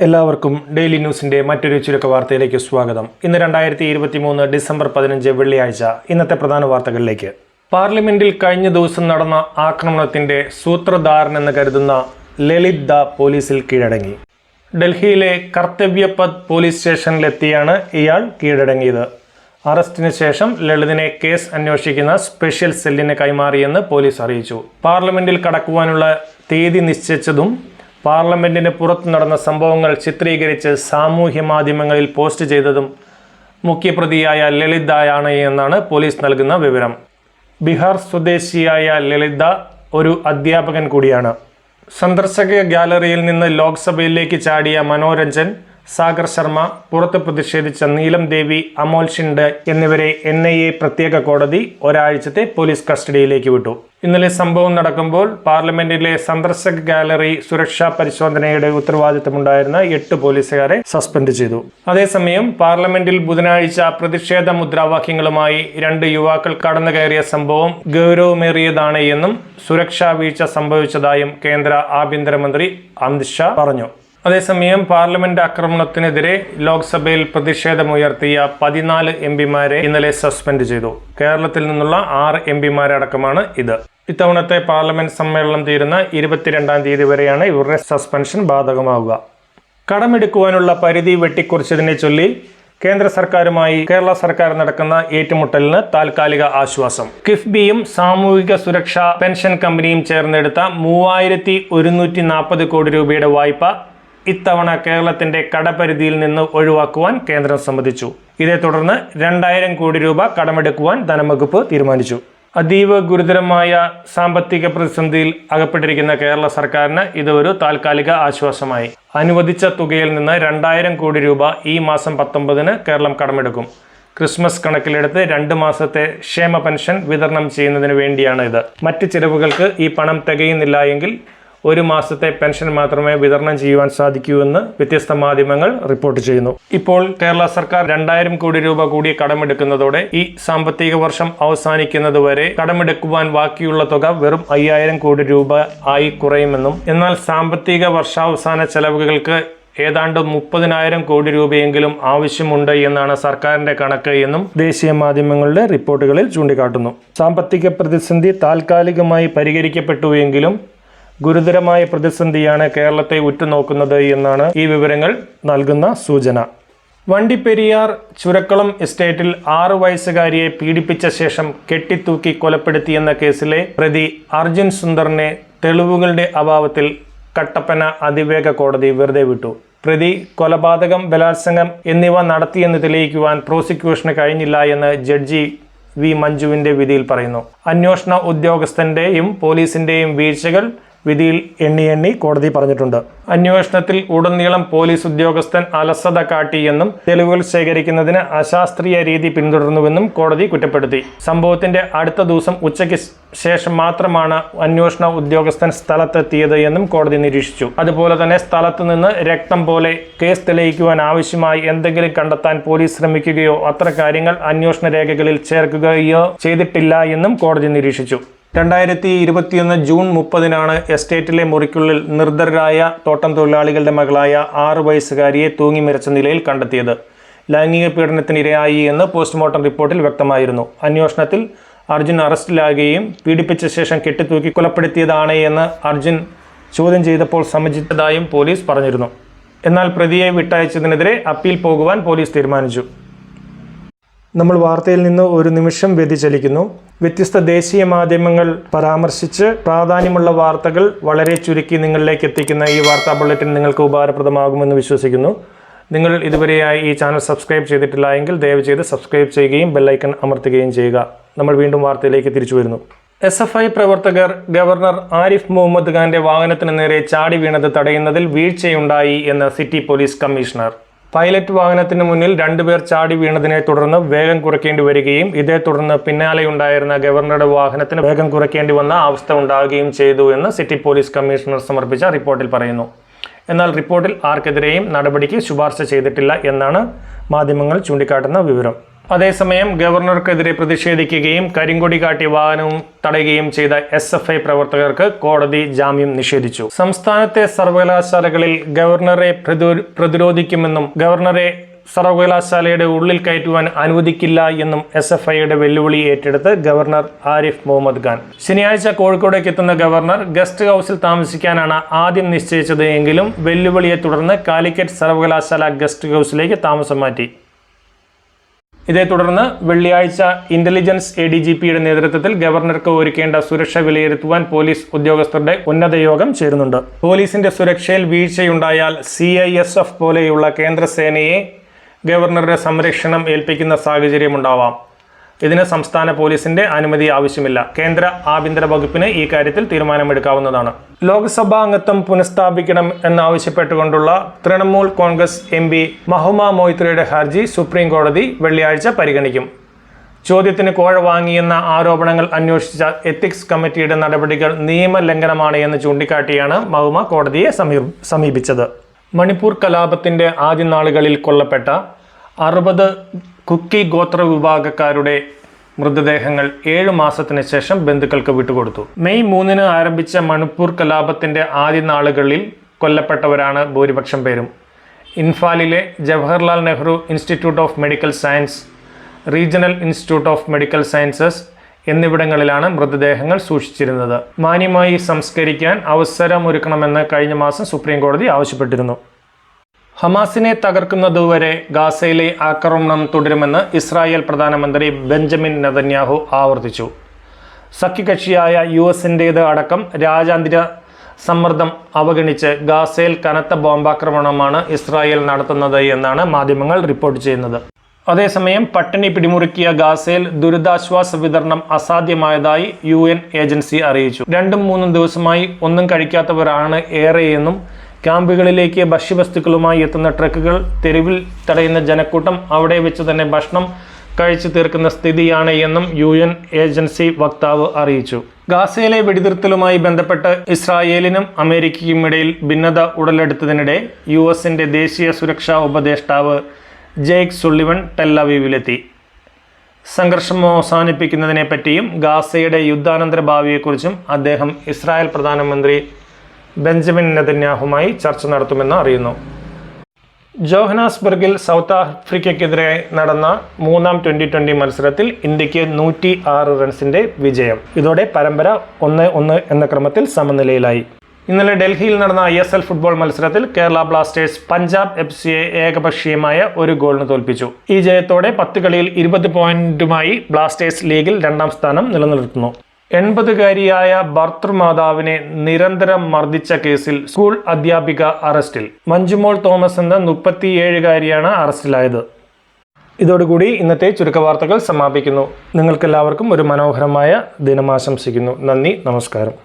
എല്ലാവർക്കും ഡെയിലി ന്യൂസിൻ്റെ മറ്റൊരു ചുരുക്ക വാർത്തയിലേക്ക് സ്വാഗതം. ഇന്ന് 2023 ഡിസംബർ 15 വെള്ളിയാഴ്ച. ഇന്നത്തെ പ്രധാന വാർത്തകളിലേക്ക്. പാർലമെന്റിൽ കഴിഞ്ഞ ദിവസം നടന്ന ആക്രമണത്തിന്റെ സൂത്രധാരനെന്ന് കരുതുന്ന ലളിത് ദാ പോലീസിൽ കീഴടങ്ങി. ഡൽഹിയിലെ കർത്തവ്യപഥ് പോലീസ് സ്റ്റേഷനിലെത്തിയാണ് ഇയാൾ കീഴടങ്ങിയത്. അറസ്റ്റിന് ശേഷം ലളിതിനെ കേസ് അന്വേഷിക്കുന്ന സ്പെഷ്യൽ സെല്ലിന് കൈമാറിയെന്ന് പോലീസ് അറിയിച്ചു. പാർലമെന്റിൽ കടക്കുവാനുള്ള തീയതി നിശ്ചയിച്ചതും പാർലമെന്റിന് പുറത്തു നടന്ന സംഭവങ്ങൾ ചിത്രീകരിച്ച് സാമൂഹ്യ മാധ്യമങ്ങളിൽ പോസ്റ്റ് ചെയ്തതും മുഖ്യപ്രതിയായ ലളിത് ദായാണ് എന്നാണ് പോലീസ് നൽകുന്ന വിവരം. ബീഹാർ സ്വദേശിയായ ലളിത് ദാ ഒരു അധ്യാപകൻ കൂടിയാണ്. സന്ദർശക ഗാലറിയിൽ നിന്ന് ലോക്സഭയിലേക്ക് ചാടിയ മനോരഞ്ജൻ, സാഗർ ശർമ്മ, പുറത്ത് പ്രതിഷേധിച്ച നീലം ദേവി, അമോൽ ഷിൻഡെ എന്നിവരെ NIA പ്രത്യേക കോടതി ഒരാഴ്ചത്തെ പോലീസ് കസ്റ്റഡിയിലേക്ക് വിട്ടു. ഇന്നലെ സംഭവം നടക്കുമ്പോൾ പാർലമെന്റിലെ സന്ദർശക ഗാലറി സുരക്ഷാ പരിശോധനയുടെ ഉത്തരവാദിത്തമുണ്ടായിരുന്ന 8 പോലീസുകാരെ സസ്പെൻഡ് ചെയ്തു. അതേസമയം പാർലമെന്റിൽ ബുധനാഴ്ച പ്രതിഷേധ മുദ്രാവാക്യങ്ങളുമായി 2 യുവാക്കൾ കടന്നു കയറിയ സംഭവം ഗൗരവമേറിയതാണ് എന്നും സുരക്ഷാ വീഴ്ച സംഭവിച്ചതായും കേന്ദ്ര ആഭ്യന്തരമന്ത്രി അമിത് ഷാ പറഞ്ഞു. അതേസമയം പാർലമെന്റ് ആക്രമണത്തിനെതിരെ ലോക്സഭയിൽ പ്രതിഷേധമുയർത്തിയ 14 MPമാരെ ഇന്നലെ സസ്പെൻഡ് ചെയ്തു. കേരളത്തിൽ നിന്നുള്ള 6 MPമാരടക്കമാണ് ഇത്. ഇത്തവണത്തെ പാർലമെന്റ് സമ്മേളനം തീരുന്ന 22-ാം തീയതി വരെയാണ് ഇവരുടെ സസ്പെൻഷൻ ബാധകമാവുക. കടമെടുക്കുവാനുള്ള പരിധി വെട്ടിക്കുറച്ചതിനെ ചൊല്ലി കേന്ദ്ര സർക്കാരുമായി കേരള സർക്കാർ നടക്കുന്ന ഏറ്റുമുട്ടലിന് താൽക്കാലിക ആശ്വാസം. കിഫ്ബിയും സാമൂഹിക സുരക്ഷാ പെൻഷൻ കമ്പനിയും ചേർന്നെടുത്ത 3140 കോടി രൂപയുടെ വായ്പ ഇത്തവണ കേരളത്തിന്റെ കടപരിധിയിൽ നിന്ന് ഒഴിവാക്കുവാൻ കേന്ദ്രം സമ്മതിച്ചു. ഇതേ തുടർന്ന് 2000 കോടി രൂപ കടമെടുക്കുവാൻ ധനവകുപ്പ് തീരുമാനിച്ചു. അതീവ ഗുരുതരമായ സാമ്പത്തിക പ്രതിസന്ധിയിൽ അകപ്പെട്ടിരിക്കുന്ന കേരള സർക്കാരിന് ഇത് ഒരു താൽക്കാലിക ആശ്വാസമായി. അനുവദിച്ച തുകയിൽ നിന്ന് 2000 കോടി രൂപ ഈ മാസം 19-ന് കേരളം കടമെടുക്കും. ക്രിസ്മസ് കണക്കിലെടുത്ത് 2 മാസത്തെ ക്ഷേമ പെൻഷൻ വിതരണം ചെയ്യുന്നതിന് വേണ്ടിയാണ് ഇത്. മറ്റ് ചിലവുകൾക്ക് ഈ പണം തികയുന്നില്ല എങ്കിൽ 1 മാസത്തെ പെൻഷൻ മാത്രമേ വിതരണം ചെയ്യുവാൻ സാധിക്കൂ എന്ന് വ്യത്യസ്ത മാധ്യമങ്ങൾ റിപ്പോർട്ട് ചെയ്യുന്നു. ഇപ്പോൾ കേരള സർക്കാർ 2000 കോടി രൂപ കൂടി കടമെടുക്കുന്നതോടെ ഈ സാമ്പത്തിക വർഷം അവസാനിക്കുന്നത് വരെ കടമെടുക്കുവാൻ ബാക്കിയുള്ള തുക വെറും 5000 കോടി രൂപ ആയി കുറയുമെന്നും, എന്നാൽ സാമ്പത്തിക വർഷാവസാന ചെലവുകൾക്ക് ഏതാണ്ട് 30,000 കോടി രൂപയെങ്കിലും ആവശ്യമുണ്ട് എന്നാണ് സർക്കാരിന്റെ കണക്ക് എന്നും ദേശീയ മാധ്യമങ്ങളുടെ റിപ്പോർട്ടുകളിൽ ചൂണ്ടിക്കാട്ടുന്നു. സാമ്പത്തിക പ്രതിസന്ധി താൽക്കാലികമായി പരിഹരിക്കപ്പെട്ടുവെങ്കിലും ഗുരുതരമായ പ്രതിസന്ധിയാണ് കേരളത്തെ ഉറ്റുനോക്കുന്നത് എന്നാണ് ഈ വിവരങ്ങൾ നൽകുന്ന സൂചന. വണ്ടിപ്പെരിയാർ ചുരക്കളം എസ്റ്റേറ്റിൽ 6 വയസ്സുകാരിയെ പീഡിപ്പിച്ച ശേഷം കെട്ടിത്തൂക്കി കൊലപ്പെടുത്തിയെന്ന കേസിലെ പ്രതി അർജുൻ സുന്ദറിനെ തെളിവുകളുടെ അഭാവത്തിൽ കട്ടപ്പന അതിവേഗ കോടതി വെറുതെ വിട്ടു. പ്രതി കൊലപാതകം, ബലാത്സംഗം എന്നിവ നടത്തിയെന്ന് തെളിയിക്കുവാൻ പ്രോസിക്യൂഷന് കഴിഞ്ഞില്ല എന്ന് ജഡ്ജി V. മഞ്ജുവിന്റെ വിധിയിൽ പറയുന്നു. അന്വേഷണ ഉദ്യോഗസ്ഥന്റെയും പോലീസിന്റെയും വീഴ്ചകൾ വിധിയിൽ എണ്ണി കോടതി പറഞ്ഞിട്ടുണ്ട്. അന്വേഷണത്തിൽ ഉടനീളം പോലീസ് ഉദ്യോഗസ്ഥൻ അലസത കാട്ടിയെന്നും തെളിവുകൾ ശേഖരിക്കുന്നതിന് അശാസ്ത്രീയ രീതി പിന്തുടർന്നുവെന്നും കോടതി കുറ്റപ്പെടുത്തി. സംഭവത്തിന്റെ അടുത്ത ദിവസം ഉച്ചയ്ക്ക് ശേഷം മാത്രമാണ് അന്വേഷണ ഉദ്യോഗസ്ഥൻ സ്ഥലത്തെത്തിയത് എന്നും കോടതി നിരീക്ഷിച്ചു. അതുപോലെ തന്നെ സ്ഥലത്തു നിന്ന് രക്തം പോലെ കേസ് തെളിയിക്കുവാൻ ആവശ്യമായി എന്തെങ്കിലും കണ്ടെത്താൻ പോലീസ് ശ്രമിക്കുകയോ അത്തരം കാര്യങ്ങൾ അന്വേഷണ രേഖകളിൽ ചേർക്കുകയോ ചെയ്തിട്ടില്ല എന്നും കോടതി നിരീക്ഷിച്ചു. 2021 ജൂൺ 30-നാണ് എസ്റ്റേറ്റിലെ മുറിക്കുള്ളിൽ നിർദ്ധരായ തോട്ടം തൊഴിലാളികളുടെ മകളായ 6 വയസ്സുകാരിയെ തൂങ്ങി മരിച്ച നിലയിൽ കണ്ടെത്തിയത്. ലൈംഗിക പീഡനത്തിന് ഇരയായി എന്ന് പോസ്റ്റ്മോർട്ടം റിപ്പോർട്ടിൽ വ്യക്തമായിരുന്നു. അന്വേഷണത്തിൽ അർജുൻ അറസ്റ്റിലാകുകയും പീഡിപ്പിച്ച ശേഷം കെട്ടിത്തൂക്കി കൊലപ്പെടുത്തിയതാണ് എന്ന് അർജുൻ ചോദ്യം ചെയ്തപ്പോൾ സമ്മതിച്ചതായും പോലീസ് പറഞ്ഞിരുന്നു. എന്നാൽ പ്രതിയെ വിട്ടയച്ചതിനെതിരെ അപ്പീൽ പോകുവാൻ പോലീസ് തീരുമാനിച്ചു. നമ്മൾ വാർത്തയിൽ നിന്ന് ഒരു നിമിഷം വ്യതിചലിക്കുന്നു. വ്യത്യസ്ത ദേശീയ മാധ്യമങ്ങൾ പരാമർശിച്ച് പ്രാധാന്യമുള്ള വാർത്തകൾ വളരെ ചുരുക്കി നിങ്ങളിലേക്ക് എത്തിക്കുന്ന ഈ വാർത്താ ബുള്ളറ്റിൻ നിങ്ങൾക്ക് ഉപകാരപ്രദമാകുമെന്ന് വിശ്വസിക്കുന്നു. നിങ്ങൾ ഇതുവരെയായി ഈ ചാനൽ സബ്സ്ക്രൈബ് ചെയ്തിട്ടില്ല എങ്കിൽ ദയവ് ചെയ്ത് സബ്സ്ക്രൈബ് ചെയ്യുകയും ബെല്ലൈക്കൺ അമർത്തുകയും ചെയ്യുക. നമ്മൾ വീണ്ടും വാർത്തയിലേക്ക് തിരിച്ചു വരുന്നു. SFI പ്രവർത്തകർ ഗവർണർ ആരിഫ് മുഹമ്മദ് ഖാന്റെ വാഹനത്തിന് നേരെ ചാടി വീണത് തടയുന്നതിൽ വീഴ്ചയുണ്ടായി എന്ന് സിറ്റി പോലീസ് കമ്മീഷണർ. പൈലറ്റ് വാഹനത്തിന് മുന്നിൽ 2 പേർ ചാടി വീണതിനെ തുടർന്ന് വേഗം കുറയ്ക്കേണ്ടി വരികയും ഇതേ തുടർന്ന് പിന്നാലെയുണ്ടായിരുന്ന ഗവർണറുടെ വാഹനത്തിന് വേഗം കുറയ്ക്കേണ്ടി വന്ന അവസ്ഥ ഉണ്ടാവുകയും ചെയ്തു എന്ന് സിറ്റി പോലീസ് കമ്മീഷണർ സമർപ്പിച്ച റിപ്പോർട്ടിൽ പറയുന്നു. എന്നാൽ റിപ്പോർട്ടിൽ ആർക്കെതിരെയും നടപടിക്ക് ശുപാർശ ചെയ്തിട്ടില്ല എന്നാണ് മാധ്യമങ്ങൾ ചൂണ്ടിക്കാട്ടുന്ന വിവരം. അതേസമയം ഗവർണർക്കെതിരെ പ്രതിഷേധിക്കുകയും കരിങ്കൊടി കാട്ടി വാഹനവും തടയുകയും ചെയ്ത SFI പ്രവർത്തകർക്ക് കോടതി ജാമ്യം നിഷേധിച്ചു. സംസ്ഥാനത്തെ സർവകലാശാലകളിൽ ഗവർണറെ പ്രതിരോധിക്കുമെന്നും ഗവർണറെ സർവകലാശാലയുടെ ഉള്ളിൽ കയറ്റുവാൻ അനുവദിക്കില്ല എന്നും SFIയുടെ വെല്ലുവിളി ഏറ്റെടുത്ത് ഗവർണർ ആരിഫ് മുഹമ്മദ് ഖാൻ. ശനിയാഴ്ച കോഴിക്കോടേക്ക് എത്തുന്ന ഗവർണർ ഗസ്റ്റ് ഹൗസിൽ താമസിക്കാനാണ് ആദ്യം നിശ്ചയിച്ചത് എങ്കിലും വെല്ലുവിളിയെ തുടർന്ന് കാലിക്കറ്റ് സർവകലാശാല ഗസ്റ്റ് ഹൗസിലേക്ക് താമസം മാറ്റി. ഇതേ തുടർന്ന് വെള്ളിയാഴ്ച ഇന്റലിജൻസ് ADGPയുടെ നേതൃത്വത്തിൽ ഗവർണർക്ക് ഒരുക്കേണ്ട സുരക്ഷ വിലയിരുത്തുവാൻ പോലീസ് ഉദ്യോഗസ്ഥരുടെ ഉന്നത യോഗം ചേരുന്നുണ്ട്. പോലീസിന്റെ സുരക്ഷയിൽ വീഴ്ചയുണ്ടായാൽ CISF പോലെയുള്ള കേന്ദ്രസേനയെ ഗവർണറുടെ സംരക്ഷണം ഏൽപ്പിക്കുന്ന സാഹചര്യമുണ്ടാവാം. ഇതിന് സംസ്ഥാന പോലീസിന്റെ അനുമതി ആവശ്യമില്ല. കേന്ദ്ര ആഭ്യന്തര വകുപ്പിന് ഈ കാര്യത്തിൽ തീരുമാനമെടുക്കാവുന്നതാണ്. ലോക്സഭാ അംഗത്വം പുനഃസ്ഥാപിക്കണം എന്നാവശ്യപ്പെട്ടുകൊണ്ടുള്ള തൃണമൂൽ കോൺഗ്രസ് MP മഹുമ മൊയ്ത്രയുടെ ഹർജി സുപ്രീം കോടതി വെള്ളിയാഴ്ച പരിഗണിക്കും. ചോദ്യത്തിന് കോഴ വാങ്ങിയെന്ന ആരോപണങ്ങൾ അന്വേഷിച്ച എത്തിക്സ് കമ്മിറ്റിയുടെ നടപടികൾ നിയമലംഘനമാണ് എന്ന് ചൂണ്ടിക്കാട്ടിയാണ് മഹുമ കോടതിയെ സമീപിച്ചത്. മണിപ്പൂർ കലാപത്തിന്റെ ആദ്യ നാളുകളിൽ കൊല്ലപ്പെട്ട 60 കുക്കി ഗോത്ര വിഭാഗക്കാരുടെ മൃതദേഹങ്ങൾ 7 മാസത്തിന് ശേഷം ബന്ധുക്കൾക്ക് വിട്ടുകൊടുത്തു. മെയ് 3 ആരംഭിച്ച മണിപ്പൂർ കലാപത്തിന്റെ ആദ്യ നാളുകളിൽ കൊല്ലപ്പെട്ടവരാണ് ഭൂരിപക്ഷം പേരും. ഇൻഫാലിലെ Jawaharlal Nehru institute of medical science, regional institute of medical sciences എന്നിവിടങ്ങളിലാണ് മൃതദേഹങ്ങൾ സൂക്ഷിച്ചിരുന്നത്. മാന്യമായി സംസ്കരിക്കാൻ അവസരമൊരുക്കണമെന്ന് കഴിഞ്ഞ മാസം സുപ്രീം കോടതി ആവശ്യപ്പെട്ടിരുന്നു. ഹമാസിനെ തകർക്കുന്നതുവരെ ഗാസയിലെ ആക്രമണം തുടരുമെന്ന് ഇസ്രായേൽ പ്രധാനമന്ത്രി ബെഞ്ചമിൻ നെതന്യാഹു ആവർത്തിച്ചു. സഖ്യകക്ഷിയായ US അടക്കം രാജ്യാന്തര സമ്മർദ്ദം അവഗണിച്ച് ഗാസയിൽ കനത്ത ബോംബാക്രമണമാണ് ഇസ്രായേൽ നടത്തുന്നത് എന്നാണ് മാധ്യമങ്ങൾ റിപ്പോർട്ട് ചെയ്യുന്നത്. അതേസമയം പട്ടിണി പിടിമുറുക്കിയ ഗാസയിൽ ദുരിതാശ്വാസ വിതരണം അസാധ്യമായതായി UN ഏജൻസി അറിയിച്ചു. 2-3 ദിവസമായി ഒന്നും കഴിക്കാത്തവരാണ് ഏറെയെന്നും ക്യാമ്പുകളിലേക്ക് ഭക്ഷ്യവസ്തുക്കളുമായി എത്തുന്ന ട്രക്കുകൾ തെരുവിൽ തടയുന്ന ജനക്കൂട്ടം അവിടെ വെച്ച് തന്നെ ഭക്ഷണം കഴിച്ചു തീർക്കുന്ന സ്ഥിതിയാണ് എന്നും UN ഏജൻസി വക്താവ് അറിയിച്ചു. ഗാസയിലെ വെടിനിർത്തലുമായി ബന്ധപ്പെട്ട് ഇസ്രായേലിനും അമേരിക്കയ്ക്കും ഇടയിൽ ഭിന്നത ഉടലെടുത്തതിനിടെ US ദേശീയ സുരക്ഷാ ഉപദേഷ്ടാവ് ജെയ്ക്ക് സുള്ളിവൻ ടെൽ-അവീവിലെത്തി. സംഘർഷം അവസാനിപ്പിക്കുന്നതിനെപ്പറ്റിയും ഗാസയുടെ യുദ്ധാനന്തര ഭാവിയെക്കുറിച്ചും അദ്ദേഹം ഇസ്രായേൽ പ്രധാനമന്ത്രി ബെഞ്ചമിൻ നെതന്യാഹുമായി ചർച്ച നടത്തുമെന്ന് അറിയുന്നു. ജോഹനാസ്ബർഗിൽ സൗത്ത് ആഫ്രിക്കയ്ക്കെതിരെ നടന്ന 3ാം T20 മത്സരത്തിൽ ഇന്ത്യക്ക് 106 റൺസിന്റെ വിജയം. ഇതോടെ പരമ്പര 1-1 എന്ന ക്രമത്തിൽ സമനിലയിലായി. ഇന്നലെ ഡൽഹിയിൽ നടന്ന ISL ഫുട്ബോൾ മത്സരത്തിൽ കേരള ബ്ലാസ്റ്റേഴ്സ് പഞ്ചാബ് FCയെ ഏകപക്ഷീയമായ 1 ഗോളിന് തോൽപ്പിച്ചു. ഈ ജയത്തോടെ 10 കളിയിൽ 20 പോയിന്റുമായി ബ്ലാസ്റ്റേഴ്സ് ലീഗിൽ 2ാം സ്ഥാനം നിലനിർത്തുന്നു. 80-കാരിയായ ഭർതൃമാതാവിനെ നിരന്തരം മർദ്ദിച്ച കേസിൽ സ്കൂൾ അധ്യാപിക അറസ്റ്റിൽ. മഞ്ജുമോൾ തോമസ് എന്ന 37-കാരിയാണ് അറസ്റ്റിലായത്. ഇതോടുകൂടി ഇന്നത്തെ ചുരുക്കവാർത്തകൾ സമാപിക്കുന്നു. നിങ്ങൾക്കെല്ലാവർക്കും ഒരു മനോഹരമായ ദിനം ആശംസിക്കുന്നു. നന്ദി, നമസ്കാരം.